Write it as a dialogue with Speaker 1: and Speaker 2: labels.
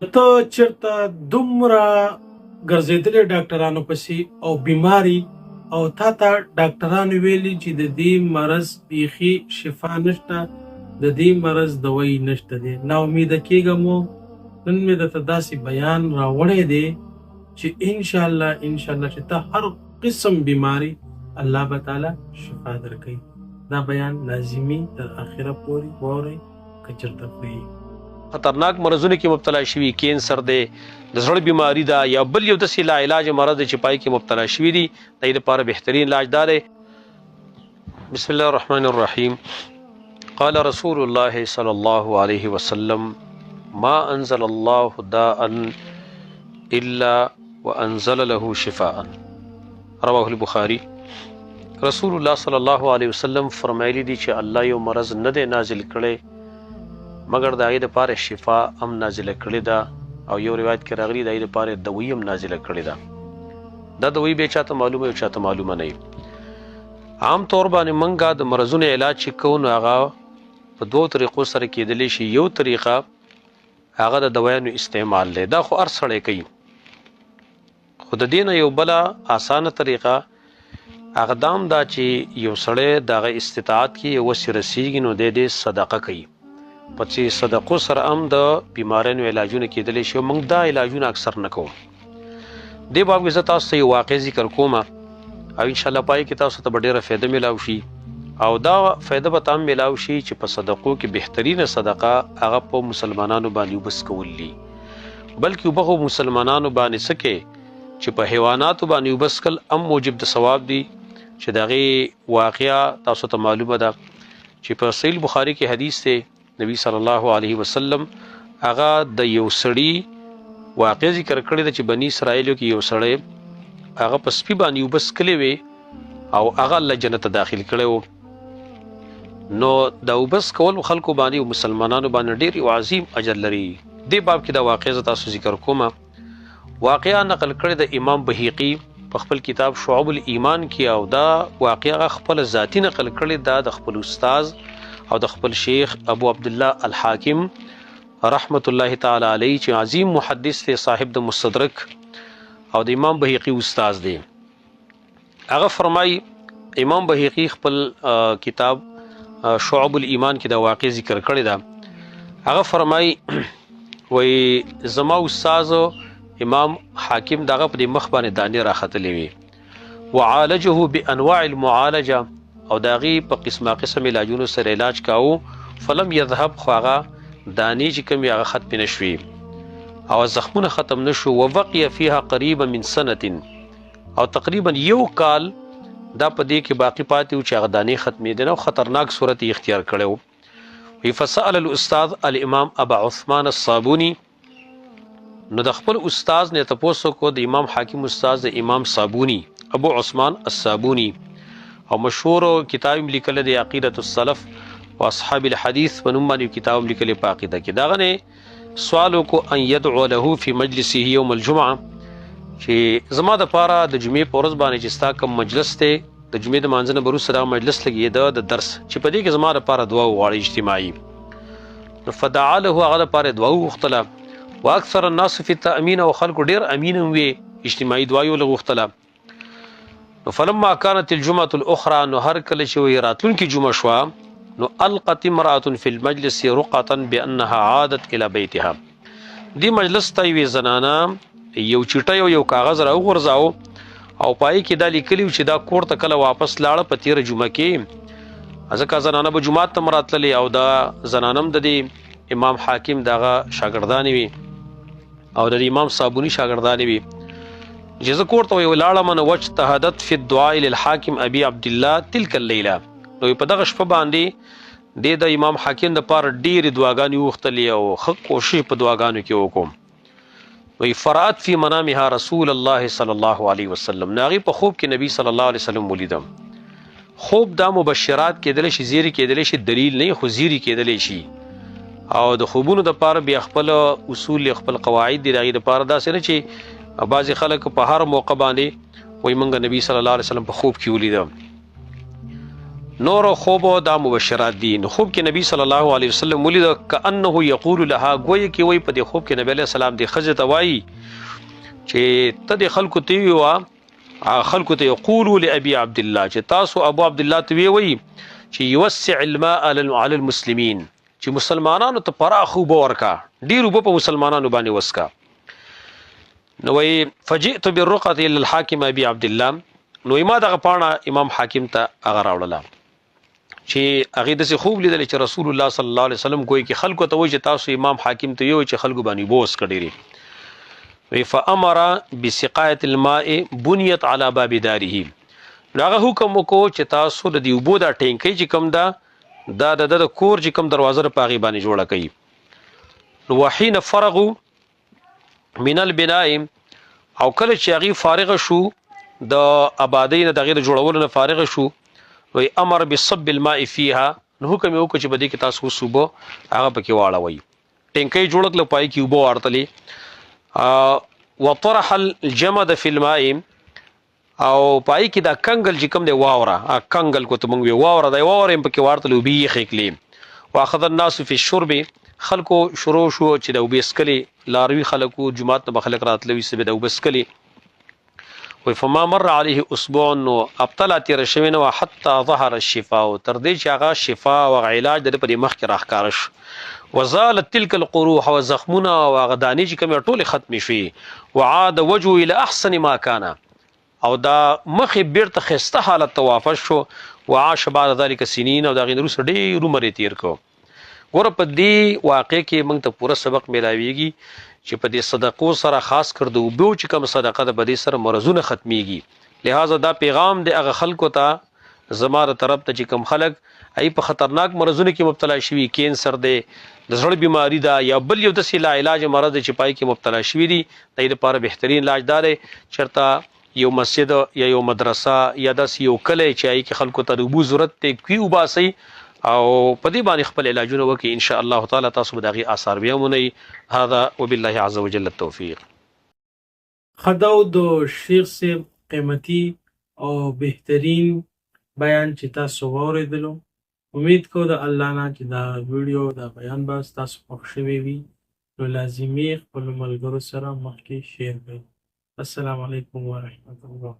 Speaker 1: ته چېرته دومره ګرځېدلې ډاکټرانو پسې او بیماري او تا ته ډاکټرانو ویلي چې د دې مرض بیخي شفا نشته، د دې مرض دوایي نشته دی. ناامیده کېږم. نن مې درته داسې بیان راوړی دی چې انشاءالله چې ته هر قسم بیماری الله به تعالی شفا درکوي. دا بیان لازمي تر اخره پورې واورئ که چېرته پوهېږئ.
Speaker 2: خطرناک مرضونو کې مبتلا شوي، کینسر دی، د زړه بیماری ده، یا بل یو داسې لا علاج مرض دی چې پای کې مبتلا شوي دي، د دې لپاره بهترین علاج دا دی. بسم الله الرحمن الرحیم. قال رسول الله صلی الله علیه وسلم ما انزل الله داء الا وانزل له شفاء. رواه البخاری. رسول الله صلی الله علیه وسلم فرمایلی دي چې الله یو مرض نه دی نازل کړی مگر د هغې دپاره شفا هم نازله کړې ده، او یو روایت کې راغلي د هغې دپاره دوایي هم نازله کړې ده. دا دوایي بیا چاته معلومه یو چاته معلومه نه وي. عام طور باندې موږ د مرضونو علاج چې کوو نو هغه په دوو طریقو سره کېدلی شي. یو طریقه هغه د دوایانو استعمال دی، دا خو هر سړی کوي، خو د دې نه یو بله اسانه طریقه هغه دام دا چې یو سړی د هغه استطاعت کې یو وسې رسېږي نو دی صدقه کوي. په چې صدقو سره هم د بیماریانو علاجونه کېدلی شي. موږ دا علاجونه اکثر نه کوو. دې باب کې زه تاسو ته یو واقع ذکر کوم او انشاءالله پای کې تاسو ته به ډېره فایده میلاو شي، او دا فایده به ته هم میلاو شي چې په صدقو کې بهترینه صدقه هغه په مسلمانانو باندې وبس کول دي، بلکې اوبه خو مسلمانانو باندې څه کې چې په حیواناتو باندې وبس کل هم موجب د ثواب دي، چې د هغې واقعه تاسو ته معلومه ده چې په صحیح بخاري کې حدیث دی. نبی صلی الله علیه وسلم هغه د یو سړي واقع ذکر کړی ده چې بني اسرائیلو کې یو سړی هغه په سپي باندې اوبه څکلې وې او هغه الله جنت ته داخل کړی و. نو د اوبه څکول خلکو باندې او مسلمانانو باندې ډېر یو عظیم اجر لري. دې باب کې دا واقع زه تاسو ذکر کوم. واقعه نقل کړی د امام بهیقي په خپل کتاب شعب الایمان کې، او دا واقعه خپل ذاتی نقل کړی دا د خپل استاد او د خپل شیخ ابو عبدالله الحاکم رحمت الله تعالی علیه چې عظیم محدث دی، صاحب د مستدرک او د امام بهیقي استاد دی. هغه فرمای امام بهیقي خپل کتاب شعب الایمان کې دا واقع ذکر کړی دا. هغه فرمای وای زما استاد امام حاکم دغه په مخ باندې دانې راختلې وي، وعالجه بانواع المعالجه، او داغي په قسمه قسم علاجونو سره علاج کاو، فلم يذهب خو هغه دانې چې کوم هغه ختم نشوي او زخمونه ختم نشو. وبقي فيها قريبا من سنه، او تقریبا یو کال دا په دې کې باقی پاتې و چې هغه دانې ختمېدل او خطرناک صورت اختیار کړو. فسأل الاستاذ الامام ابا عثمان الصابوني، نو د خپل استاد نه تاسو کو د امام حاکم استاد د امام صابوني ابو عثمان الصابوني، او مشهور کتاب لیکل دی عقیدۃ السلف واصحاب الحديث په نوم باندې کتاب لیکل په عقیده کې. داغه نه سوالو کو ان يدعو له في مجلسه يوم الجمعه، چې زما د پاره د جمعې په ورځ باندې چې ستا کوم مجلس ته د جمعې د مانځنه بروسره دا مجلس لګي د درس چې په دې کې زما لپاره دعا وغواړي اجتماعي. فدعا له هغه لپاره دعا وغوښتله. واکثر الناس في التامين، او خلکو ډیر امین وي اجتماعي دعا یې وغوښتله. فلما كانت الجمعه الاخرى، نو هر کله چې وی راتلونکي جمعه شوه نو القت امراه في المجلس رقعه بانها عادت الى بيتها. دی مجلس ته وی زنانا یو چټه یو کاغذ راو ورځاو او پای کې دا لیکلی چې دا کور ته کله واپس لاړه په تیر جمعه کې، ځکه زنانه به جمعه ته مراتللی او دا زنانم د دې امام حاکم دغه شاګردانی وي او د امام صابونی شاګردانی وي. جزا کورته وی لاړه من واجتهدت في الدعاء للحاکم ابي عبد الله تلك الليله، نو په دغه شپه باندې د امام حاکم د پاره ډېرې دعاګانې وغوښتلې او ښه کوشش په دعاګانو کې وکړو. وی فرات فی منامها رسول الله صلی الله علیه وسلم، ناغي په خوب کې نبی صلی الله علیه وسلم ولیدم. خوب دا مبشرات کېدل شي، زیری کېدل شي، دلیل نه خو زیری کېدل شي، او د خوبونو د پاره بیا خپل اصول خپل قواعد دي دغه د پاره دا سره چې بعضی خلک په هر موقع باندې وای مونږ نبی صلی الله علیه وسلم په خوب کې ولیدم. نور خوب دا مبشرات دي. نو خوب کې نبی صلی الله علیه وسلم ولید کانه یقول لها گوی کې وای په دې خوب کې نبی علیہ السلام د خزه توای چې ته د خلکو تی وا خلکو ته یقولوا لابي عبد الله چې تاسو ابو عبد الله تی وای چې یوسع الماء على المسلمين چې مسلمانانو ته پراخ وب ورکا ډیر وب په مسلمانانو باندې وسکا. نو وای فجئت بالرقه الى الحاكم ابي عبد الله نو ما دغه پاڼه امام حاکم ته هغه راوړله چې هغه د خوب لیدل چې رسول الله صلی الله علیه وسلم کوئی کې خلکو ته وایي چې تاسو امام حاکم ته یو چې خلکو باندې بوس کړي وی فامر بسقایه الماء بنيت على باب داره. هغه حکم وکړو چې تاسو د دیوبو دا ټینکی چې کم دا د کور چې کم دروازه په غی باندې جوړه کړي. نو وحين فرغوا من البناء او کله چې هغه فارغ شو د آبادی نه دغه جوړولو نه فارغ شو وی امر بصب الماء فيها نو حکم یو چې بده کې تاسو صوبو هغه پکې واړوي ټینکی جوړک لپای کې وبو ورتلی وطرح الجمد في الماء او پای کې دا کنګل چې کوم دی واوره کنګل کو ته مونږ واوره دی واوره پکې ورتلی وبي خېکلی واخذ الناس في الشرب خلکو شروع شو چې د وبسکلی لاروي خلکو جمعات ته خلک راتلوي سبه د وبسکلی فما مر عليه اسبوع نو ابطل تیر شوی نو حتی ظهر الشفاء تر دې چې هغه شفاء او علاج د په مخ کې راخکارش وزالت تلك القروح وزخمنا وغدانی چې کوم ټول ختم شي وعاد وجهه الى احسن ما كان او دا مخ بیرته خسته حالت توافش شو وعاش بعد ذلك سنين او دا غیر سره ډیر عمر تیر کو. ګور په دې واقع کې موږ ته پوره سبق ملاويږي چې په دې صدقو سره خاص کړ دو بو چې کوم صدقه د بدی سره مرزونه ختميږي. لہذا دا پیغام د هغه خلکو ته زماره طرف ته چې کوم خلک ای په خطرناک مرزونه کې مبتلا شوي کینسر دی د زړه بیماری دا یا بل یو د سلا علاج مرض چې پای کې مبتلا شوي دي د دې لپاره بهترین علاج دار چرته یو مسجد یا یو مدرسه یا د یو کله چې ای کې خلکو ته د بو ضرورت ته کیو باسي او په دې باندې خپل علاجونه وکي ان شاء الله تعالی تاسو به دغه آثار بیا مونږ هذا وبالله عز وجل التوفيق.
Speaker 1: خداو د شیخ سے قیمتي او بهترین بیان چې تاسو واوریدلو امید کو د الله نه چې دا ویډیو دا بیان به تاسو خوښ شوي وي نو لازمي خپل ملګرو سره مخکې شیر کړئ. السلام علیکم ورحمت الله.